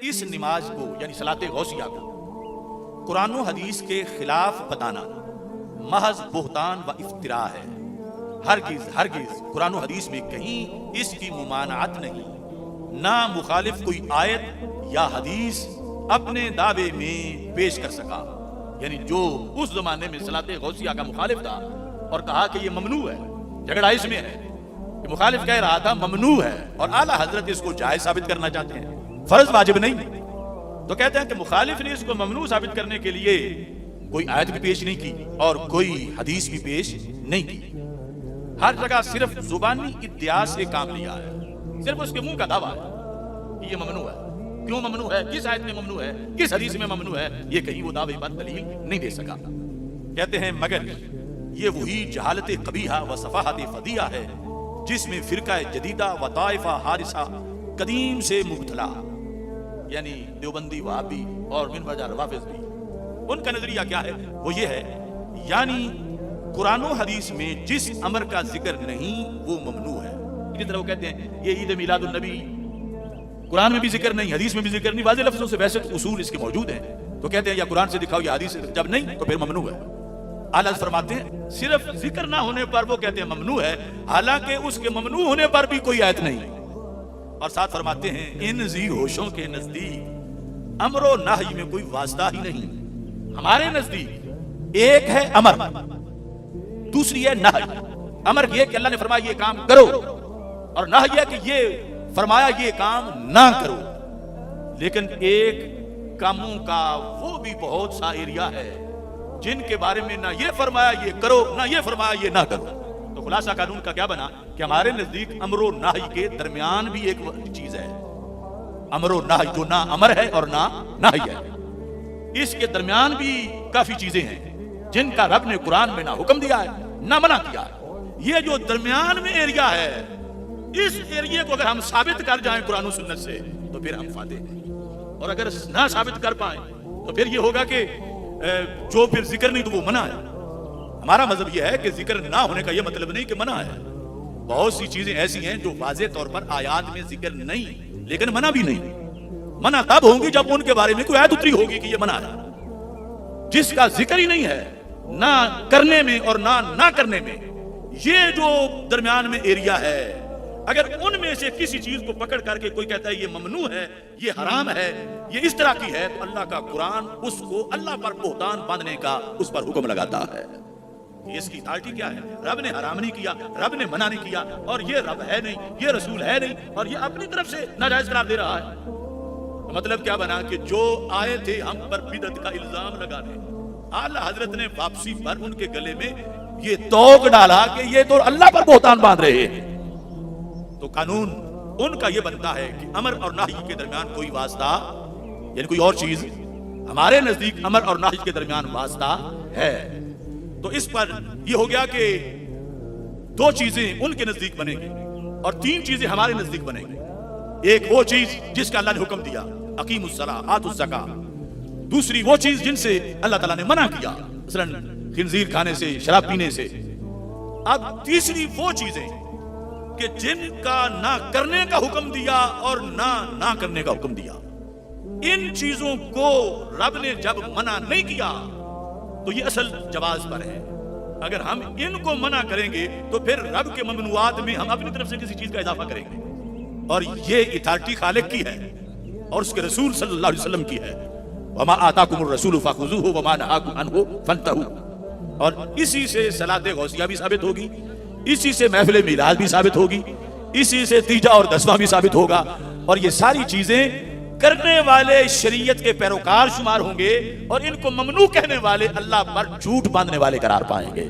اس نماز کو یعنی صلاۃ غوثیہ کو قرآن و حدیث کے خلاف بتانا محض بہتان و افتراء ہے۔ ہرگز قرآن و حدیث میں کہیں اس کی ممانعت نہیں، نہ مخالف کوئی آیت یا حدیث اپنے دعوے میں پیش کر سکا۔ یعنی جو اس زمانے میں صلاۃ غوثیہ کا مخالف تھا اور کہا کہ یہ ممنوع ہے، جھگڑا اس میں ہے کہ مخالف کہہ رہا تھا ممنوع ہے اور اعلیٰ حضرت اس کو جائز ثابت کرنا چاہتے ہیں، فرض واجب نہیں، تو کہتے ہیں کہ مخالف نے اس کو ممنوع ثابت کرنے کے لیے کوئی آیت بھی پیش نہیں کی اور کوئی حدیث بھی پیش نہیں کی، ہر جگہ صرف زبانی ادعا سے کام لیا ہے، صرف اس کے منہ کا دعویٰ ہے کہ یہ ممنوع ہے۔ کیوں ممنوع ہے، کس آیت میں ممنوع ہے، کس حدیث میں ممنوع ہے، یہ کہیں وہ دعوے پر دلیل نہیں دے سکا۔ کہتے ہیں مگر یہ وہی جہالت قبیحہ و صفاحت فضیہ ہے جس میں فرقہ جدیدہ و طائفہ حارثہ قدیم سے مبتلا، یعنی دیوبندی وہابی اور من وجہ روافض بھی، ان کا نظریہ کیا ہے، وہ یہ ہے یعنی قرآن و حدیث میں جس امر کا ذکر نہیں وہ ممنوع ہے۔ اسی طرح وہ کہتے ہیں یہ عید میلاد النبی قرآن میں بھی ذکر نہیں، حدیث میں بھی ذکر نہیں، واضح لفظوں سے ویسے تو اصول اس کے موجود ہیں، تو کہتے ہیں یا قرآن سے دکھاؤ یا حدیث سے، جب نہیں تو پھر ممنوع ہے۔ اعلیٰ فرماتے ہیں صرف ذکر نہ ہونے پر وہ کہتے ہیں ممنوع ہے، حالانکہ اس کے ممنوع ہونے پر بھی کوئی آیت نہیں۔ اور ساتھ فرماتے ہیں ان ذی ہوشوں کے نزدیک امر و نہی میں کوئی واسطہ ہی نہیں، ہمارے نزدیک ایک ہے امر، دوسری ہے نہی۔ امر یہ کہ اللہ نے فرمایا یہ کام کرو، اور نہی ہے کہ یہ فرمایا یہ کام نہ کرو، لیکن ایک کاموں کا وہ بھی بہت سا ایریا ہے جن کے بارے میں نہ یہ فرمایا یہ کرو نہ یہ فرمایا یہ نہ کرو۔ تو خلاصہ قانون کا کیا بنا کہ ہمارے نزدیک امر و نہی کے درمیان بھی ایک چیز ہے، امر و نہی جو نہ امر ہے اور نہ نہی ہے، اس کے درمیان بھی کافی چیزیں ہیں جن کا رب نے قرآن میں نہ حکم دیا ہے نہ منع کیا ہے۔ یہ جو درمیان میں ایریا ہے، اس ایریے کو اگر ہم ثابت کر جائیں قرآن و سنت سے تو پھر ہم فاتح ہیں، اور اگر نہ ثابت کر پائیں تو پھر یہ ہوگا کہ جو پھر ذکر نہیں تو وہ منع ہے۔ ہمارا مذہب یہ ہے کہ ذکر نہ ہونے کا یہ مطلب نہیں کہ منع ہے، بہت سی چیزیں ایسی ہیں جو واضح طور پر آیات میں ذکر نہیں لیکن منع بھی نہیں، منع تب ہوں گی جب ان کے بارے میں کوئی آیت اتری ہوگی کہ یہ منع ہے۔ جس کا ذکر ہی نہیں ہے نہ کرنے میں اور نہ کرنے میں، یہ جو درمیان میں ایریا ہے، اگر ان میں سے کسی چیز کو پکڑ کر کے کوئی کہتا ہے یہ ممنوع ہے، یہ حرام ہے، یہ اس طرح کی ہے، تو اللہ کا قرآن اس کو اللہ پر بہتان باندھنے کا اس پر حکم لگاتا ہے۔ اس کی اتھارٹی کیا ہے؟ رب نے حرام نہیں کیا، رب نے منع نہیں کیا، اور یہ رب ہے نہیں، یہ رسول ہے نہیں، اور یہ اپنی طرف سے ناجائز قرار دے رہا ہے۔ مطلب کیا بنا کہ جو آئے تھے ہم پر بدعت کا الزام لگانے، اعلیٰ حضرت نے واپسی پر ان کے گلے میں یہ توق ڈالا کہ یہ تو اللہ پر بہتان باندھ رہے ہیں۔ تو قانون ان کا یہ بنتا ہے کہ امر اور نہی کے درمیان کوئی واسطہ یعنی کوئی اور چیز، ہمارے نزدیک امر اور نہی کے درمیان واسطہ ہے۔ تو اس پر یہ ہو گیا کہ دو چیزیں ان کے نزدیک بنیں گی اور تین چیزیں ہمارے نزدیک بنیں گی۔ ایک وہ چیز جس کا اللہ نے حکم دیا اقیم الصلاۃ آتوا الزکاۃ، دوسری وہ چیز جن سے اللہ تعالیٰ نے منع کیا، مثلا خنزیر کھانے سے، شراب پینے سے۔ اب تیسری وہ چیزیں کہ جن کا نہ کرنے کا حکم دیا اور نہ کرنے کا حکم دیا، ان چیزوں کو رب نے جب منع نہیں کیا تو یہ اصل جواز پر ہے۔ اگر ہم ان کو منع کریں گے تو پھر رب کے ممنوعات میں ہم اپنی طرف سے کسی چیز کا اضافہ کریں گے، اور یہ اتھارٹی خالق کی ہے اور اس کے رسول صلی اللہ علیہ وسلم کی ہے۔ وما آتاکم الرسول فخذوہ وما نہاکم عنہ فانتہوا، اور اسی سے صلاۃ غوثیہ بھی ثابت ہوگی، اسی سے محفل میلاد بھی ثابت ہوگی، اسی سے تیجا اور دسواں بھی ثابت ہوگا، اور یہ ساری چیزیں کرنے والے شریعت کے پیروکار شمار ہوں گے اور ان کو ممنوع کہنے والے اللہ پر جھوٹ باندھنے والے قرار پائیں گے۔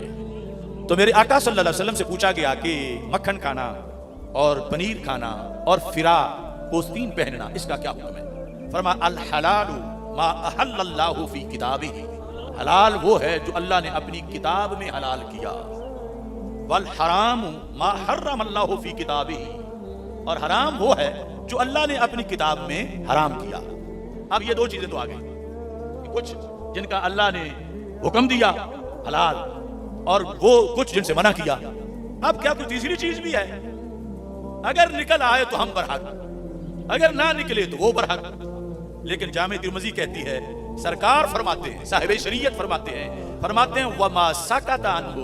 تو میرے آقا صلی اللہ علیہ وسلم سے پوچھا گیا کہ مکھن کھانا اور پنیر کھانا اور فرا پوستین پہننا اس کا کیا حکم ہے؟ فرمایا الحلال ما احل اللہ فی کتابہ، حلال وہ ہے جو اللہ نے اپنی کتاب میں حلال کیا، والحرام ما حرم اللہ فی کتابہ، اور حرام وہ ہے جو اللہ نے اپنی کتاب میں حرام کیا۔ اب یہ دو چیزیں تو آ گئی، کچھ جن کا اللہ نے حکم دیا حلال اور وہ کچھ جن سے منع کیا۔ اب کیا کوئی تیسری چیز بھی ہے؟ اگر نکل آئے تو ہم برحق، اگر نہ نکلے تو وہ برحق۔ لیکن جامع ترمذی کہتی ہے سرکار فرماتے ہیں، صاحب شریعت فرماتے ہیں وما سکت عنہ،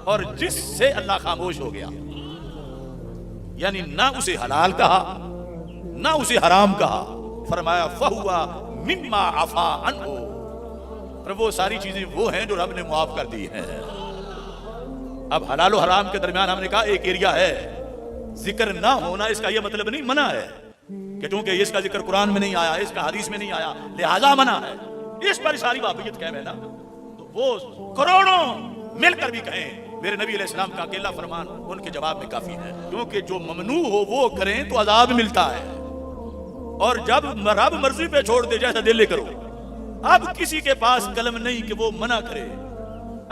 اور جس سے اللہ خاموش ہو گیا، یعنی نہ اسے حلال کہا نہ اسے حرام کہا، فرمایا فہوا مما عفا عنہ، اور وہ ساری چیزیں وہ ہیں جو رب نے معاف کر دی ہیں۔ اب حلال و حرام کے درمیان ہم نے کہا ایک ایریا ہے، ذکر نہ ہونا اس کا یہ مطلب نہیں منع ہے کہ چونکہ اس کا ذکر قرآن میں نہیں آیا، اس کا حدیث میں نہیں آیا لہذا منع ہے، اس پر ساری واقعیت قائم ہے نا، تو وہ کروڑوں مل کر بھی کہیں میرے نبی علیہ السلام کا اکیلا فرمان ان کے جواب میں کافی ہے، کیونکہ جو ممنوع ہو وہ کریں تو عذاب ملتا ہے، اور جب رب مرضی پہ چھوڑ دے جیسا دل لے کرو۔ اب کسی کے پاس قلم نہیں کہ وہ منع کرے،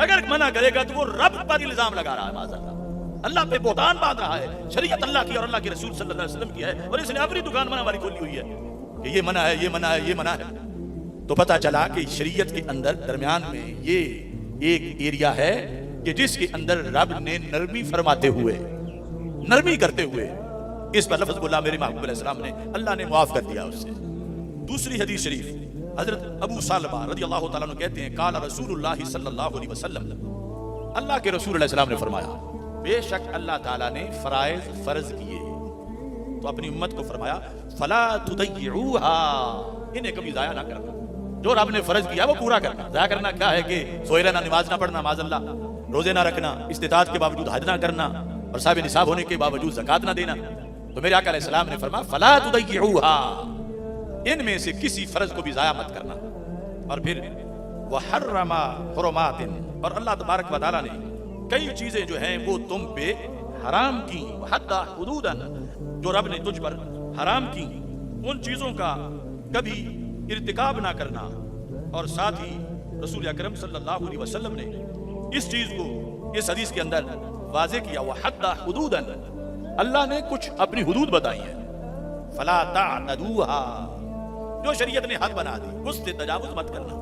اگر منع کرے گا تو وہ رب پر الزام لگا رہا ہے، معاذ اللہ پہ بہتان باندھ رہا ہے۔ شریعت اللہ کی اور اللہ کے رسول صلی اللہ علیہ وسلم کی ہے، اور اس نے اپنی دکان منع والی کھولی ہوئی ہے کہ یہ منع ہے، یہ منع ہے، یہ منع ہے۔ تو پتہ چلا کہ شریعت کے اندر درمیان میں یہ ایک ایریا ہے کہ جس کے اندر رب نے نرمی فرماتے ہوئے، نرمی کرتے ہوئے اس پر لفظ بولا میرے محبوب علیہ السلام نے، اللہ نے معاف کر دیا اس سے۔ دوسری حدیث شریف حضرت ابو سالمہ رضی اللہ تعالیٰ عنہ کہتے ہیں قال رسول اللہ صلی اللہ علیہ وسلم، اللہ کے رسول علیہ السلام نے فرمایا بے شک اللہ تعالیٰ نے فرائض فرض کیے تو اپنی امت کو فرمایا فلا تضيعوها، انہیں کبھی ضائع نہ کرنا، جو رب نے فرض کیا وہ پورا کرنا۔ ضائع کرنا کیا ہے کہ سوئے رہنا، نماز نہ پڑھنا، معاذ اللہ روزے نہ رکھنا، استطاعت کے باوجود حج نہ کرنا، اور صاحب نصاب ہونے کے باوجود زکات نہ دینا۔ تو میرے آقا علیہ السلام نے فرمایا فلا تضيعوها، ان میں سے کسی فرض کو بھی ضائع مت کرنا۔ اور پھر وحرم حرمات، اور اللہ تبارک و تعالیٰ نے کئی چیزیں جو ہیں وہ تم پہ حرام کی، حتی حدودا، جو رب نے تجھ پر حرام کی ان چیزوں کا کبھی ارتکاب نہ کرنا۔ اور ساتھ ہی رسول اکرم صلی اللہ علیہ وسلم نے اس چیز کو اس حدیث کے اندر واضح کیا، وحتی حدودا، اللہ نے کچھ اپنی حدود بتائی ہیں، فلا تعتدوها، جو شریعت نے حد بنا دی اس سے تجاوز مت کرنا۔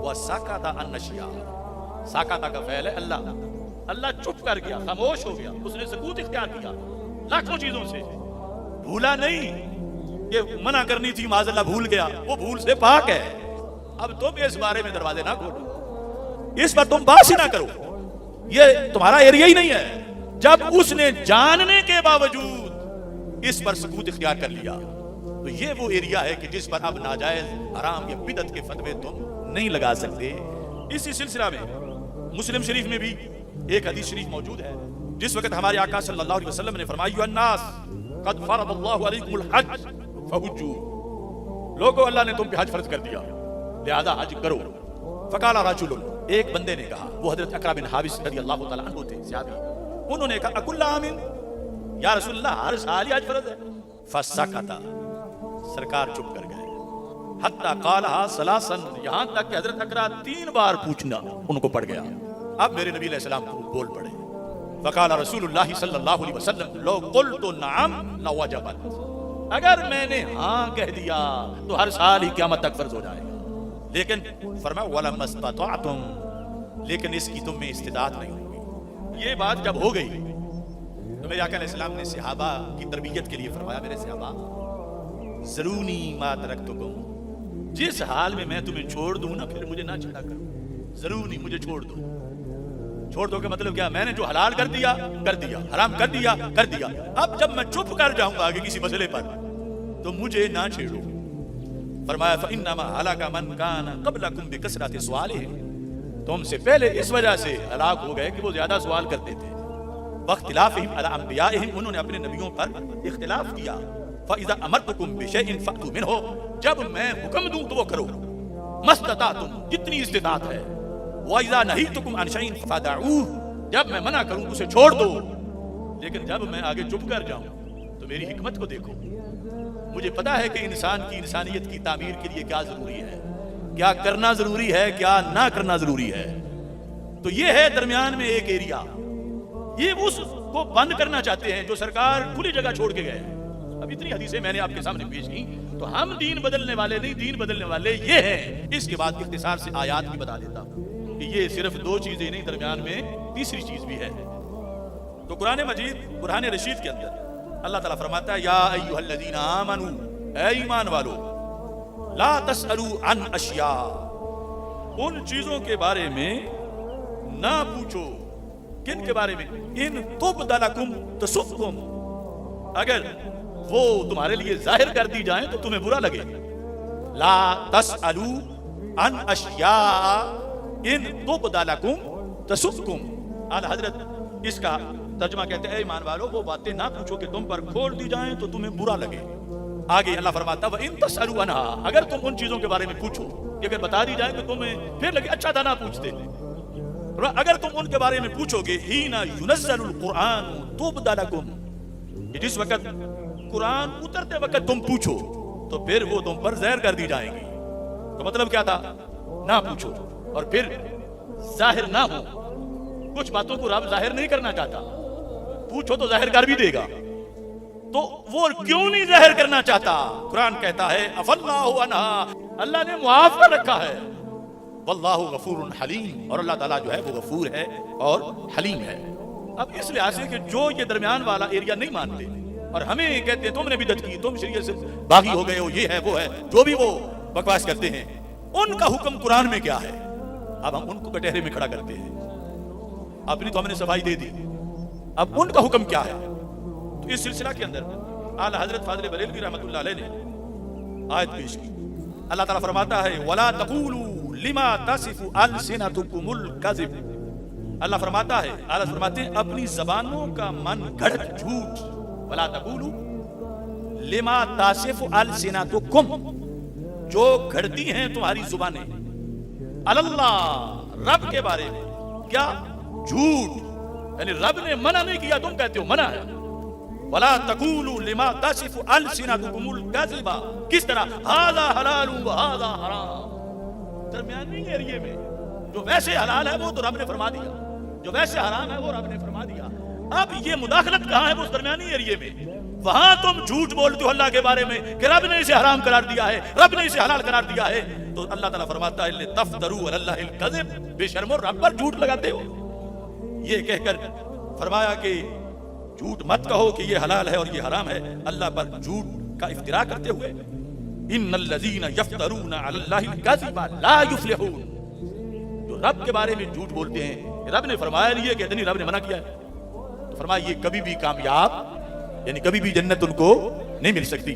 وسکت عن الاشیاء، سکت کا فعل ہے اللہ چپ کر گیا، خاموش ہو گیا، اس نے سکوت اختیار کیا لاکھوں چیزوں سے، بھولا نہیں کہ منع کرنی تھی معاذ اللہ بھول گیا، وہ بھول سے پاک ہے۔ اب تم اس بارے میں دروازے نہ کھولو، اس پر تم بات ہی نہ کرو، یہ تمہارا ایریا ہی نہیں ہے۔ جب اس نے جاننے کے باوجود اس پر سکوت اختیار کر لیا تو یہ وہ ایریا ہے کہ جس پر اب ناجائز حرام یا بدعت کے فتوے تم نہیں لگا سکتے۔ اسی سلسلہ میں مسلم شریف میں بھی ایک حدیث شریف موجود ہے، جس وقت ہمارے آقا صلی اللہ علیہ وسلم نے فرمایا ایھا الناس قد فرض اللہ علیکم الحج فحجوا، لوگوں اللہ نے تم پہ حج فرض کر دیا لہذا حج کرو۔ فقال رجل، ایک بندے نے کہا، وہ حضرت اقرا بن حابس رضی اللہ تعالیٰ عنہ تھے صحابی، انہوں نے کہا اکل عام، یا رسول اللہ ہر سال ہی حج فرض ہے؟ فسکت، سرکار چپ کر گئے، حتی قالها ثلاثا، یہاں تک کہ حضرت اقرا 3 بار پوچھنا ان کو پڑ گیا۔ اب میرے نبی علیہ السلام کو بول پڑے، فقال رسول اللہ صلی اللہ علیہ وسلم لو قلت نعم لوجبت، اگر میں نے ہاں کہہ دیا تو ہر سال ہی قیامت تک فرض ہو جائے گا، لیکن فرمایا ولم استطعتم، لیکن اس کی تم میں استطاعت نہیں ہوگی۔ یہ بات جب ہو گئی تو میرے آقا علیہ السلام نے صحابہ کی تربیت کے لیے فرمایا میرے صحابہ ذرونی ما ترکتکم، جس حال میں تمہیں چھوڑ دوں نا پھر مجھے نہ چھڑا کرو، ضروری مجھے چھوڑ دو۔ چھوڑ دو کا مطلب کیا؟ میں نے جو حلال کر دیا کر دیا، حرام کر دیا کر دیا، اب جب میں چپ کر جاؤں گا آگے کسی مسئلے پر تو مجھے نہ چھیڑو۔ فرمایا فإنما هلك من كان قبلكم بكثرة سؤالهم، تم سے پہلے اس وجہ سے ہلاک ہو گئے کہ وہ زیادہ سوال کرتے تھے، واختلافهم على انبیائهم، انہوں نے اپنے نبیوں پر اختلاف کیا۔ فإذا أمرتكم بشيء فأتوا منه، جب میں حکم دوں تو وہ کرو، ما استطعتم، جتنی استطاعت ہے۔ وَإِذَا نَهِيتُكُمْ عَنْ شَيْءٍ فَدَعُوهُ، جب میں منع کروں اسے چھوڑ دو۔ لیکن جب میں آگے چپ کر جاؤں تو میری حکمت کو دیکھو، مجھے پتا ہے کہ انسان کی انسانیت کی تعمیر کے لیے کیا ضروری ہے، کیا کرنا ضروری ہے، کیا نہ کرنا ضروری ہے۔ تو یہ ہے درمیان میں ایک ایریا، یہ اس کو بند کرنا چاہتے ہیں جو سرکار کھلی جگہ چھوڑ کے گئے۔ اب اتنی حدیثیں میں نے آپ کے سامنے پیش کی تو ہم دین بدلنے والے نہیں، دین بدلنے والے یہ ہیں۔ اس کے بعد اختصار سے آیات بھی بتا دیتا ہوں کہ یہ صرف 2 چیزیں نہیں، درمیان میں تیسری چیز بھی ہے۔ تو قرآن مجید قرآن رشید کے اندر اللہ تعالیٰ فرماتا ہے یا ایھا الذین آمنوا، اے ایمان والو، لا تسألوا عن اشیاء، ان چیزوں کے بارے میں نہ پوچھو. کن کے بارے میں؟ ان تبد لکم تسؤکم، اگر وہ تمہارے لیے ظاہر کر دی جائیں تو تمہیں برا لگے. لا تسألوا عن اشیاء ان تبد لکم تسؤکم. اعلی حضرت اس کا ترجمہ کہتے ہیں اے ایمان والو وہ باتیں نہ پوچھو کہ تم پر کھول دی جائیں تو تمہیں برا لگے. آگے اللہ فرماتا ہے وَإِن تَسْأَلُوا عَنْهَا، اگر تم ان چیزوں کے بارے میں پوچھو کہ اگر بتا دی جائے تو تمہیں پھر لگے اچھا تھا نہ پوچھتے. اگر تم ان کے بارے میں پوچھو گے حِينَ يُنَزَّلُ الْقُرْآنُ تُبْدَ لَكُمْ، کہ جس وقت قرآن اترتے وقت تم پوچھو تو پھر وہ تم پر زہر کر دی جائیں گی. تو مطلب کیا تھا؟ نہ پوچھو اور پھر ظاہر نہ ہو. کچھ باتوں کو رب ظاہر نہیں کرنا چاہتا، پوچھو تو ظاہر کر بھی دے گا. تو وہ کیوں نہیں ظاہر کرنا چاہتا؟ قرآن کہتا ہے عفا اللہ عنہا، اللہ نے معاف کر رکھا ہے. واللہ غفور حلیم، اور اللہ تعالیٰ جو ہے وہ غفور ہے اور حلیم ہے. اب اس لحاظ سے کہ جو یہ درمیان والا ایریا نہیں مانتے اور ہمیں کہتے ہیں تم نے بدعت کی، تم شریعت سے باغی ہو گئے ہو، یہ ہے وہ ہے، جو بھی وہ بکواس کرتے ہیں، ان کا حکم قرآن میں کیا ہے؟ اب ہم ان کو کٹہرے میں کھڑا کرتے ہیں. اپنی تو ہم نے صفائی دے دی، اب ان کا حکم کیا ہے؟ تو اس سلسلہ کے اندر اعلی حضرت فاضل بریلوی رحمۃ اللہ علیہ نے آیت پیش کی. اللہ تعالیٰ فرماتا ہے وَلَا تَقُولُوا لِمَا تَصِفُ أَلْسِنَتُكُمُ الْكَذِبَ. اللہ فرماتا ہے، اللہ فرماتے ہیں اپنی زبانوں کا من گھڑت جھوٹ. وَلَا تَقُولُوا لِمَا تَصِفُ أَلْسِنَتُكُمْ، جو گھڑتی ہیں تمہاری زبانیں، اللہ رب کے بارے میں کیا؟ جھوٹ. یعنی رب نے منع نہیں کیا، تم کہتے ہو منع ہے. وَلَا تَقُولُوا لِمَا تَصِفُ أَلْسِنَتُكُمُ الْكَذِبَ، کس طرح؟ هَذَا حَلَالٌ وَهَذَا حَرَامٌ. درمیانی ایریے میں جو ویسے حلال ہے وہ تو رب نے فرما دیا، جو ویسے حرام ہے وہ رب نے فرما دیا. اب یہ مداخلت کہاں ہے؟ وہ درمیانی ایریے میں. وہاں تم جھوٹ بولتے ہو اللہ کے بارے میں کہ رب نے اسے حرام قرار دیا ہے، رب نے اسے حلال قرار دیا ہے. تو اللہ تعالیٰ فرماتا ہے لِتَفْتَرُوا عَلَى اللَّهِ الْكَذِبَ، بے شرمو رب پر جھوٹ لگاتے ہو. یہ کہہ کر فرمایا کہ جھوٹ مت کہو کہ یہ حلال ہے اور یہ حرام ہے، اللہ پر جھوٹ کا افتراء کرتے ہوئے. ان الذین یفترون علی اللہ الکذب لا یفلحون، جو رب کے بارے میں جھوٹ بولتے ہیں، رب نے فرمایا نہیں ہے کہ نہیں، رب نے منع کیا ہے. تو فرمایا یہ کبھی بھی کامیاب، یعنی کبھی بھی جنت ان کو نہیں مل سکتی.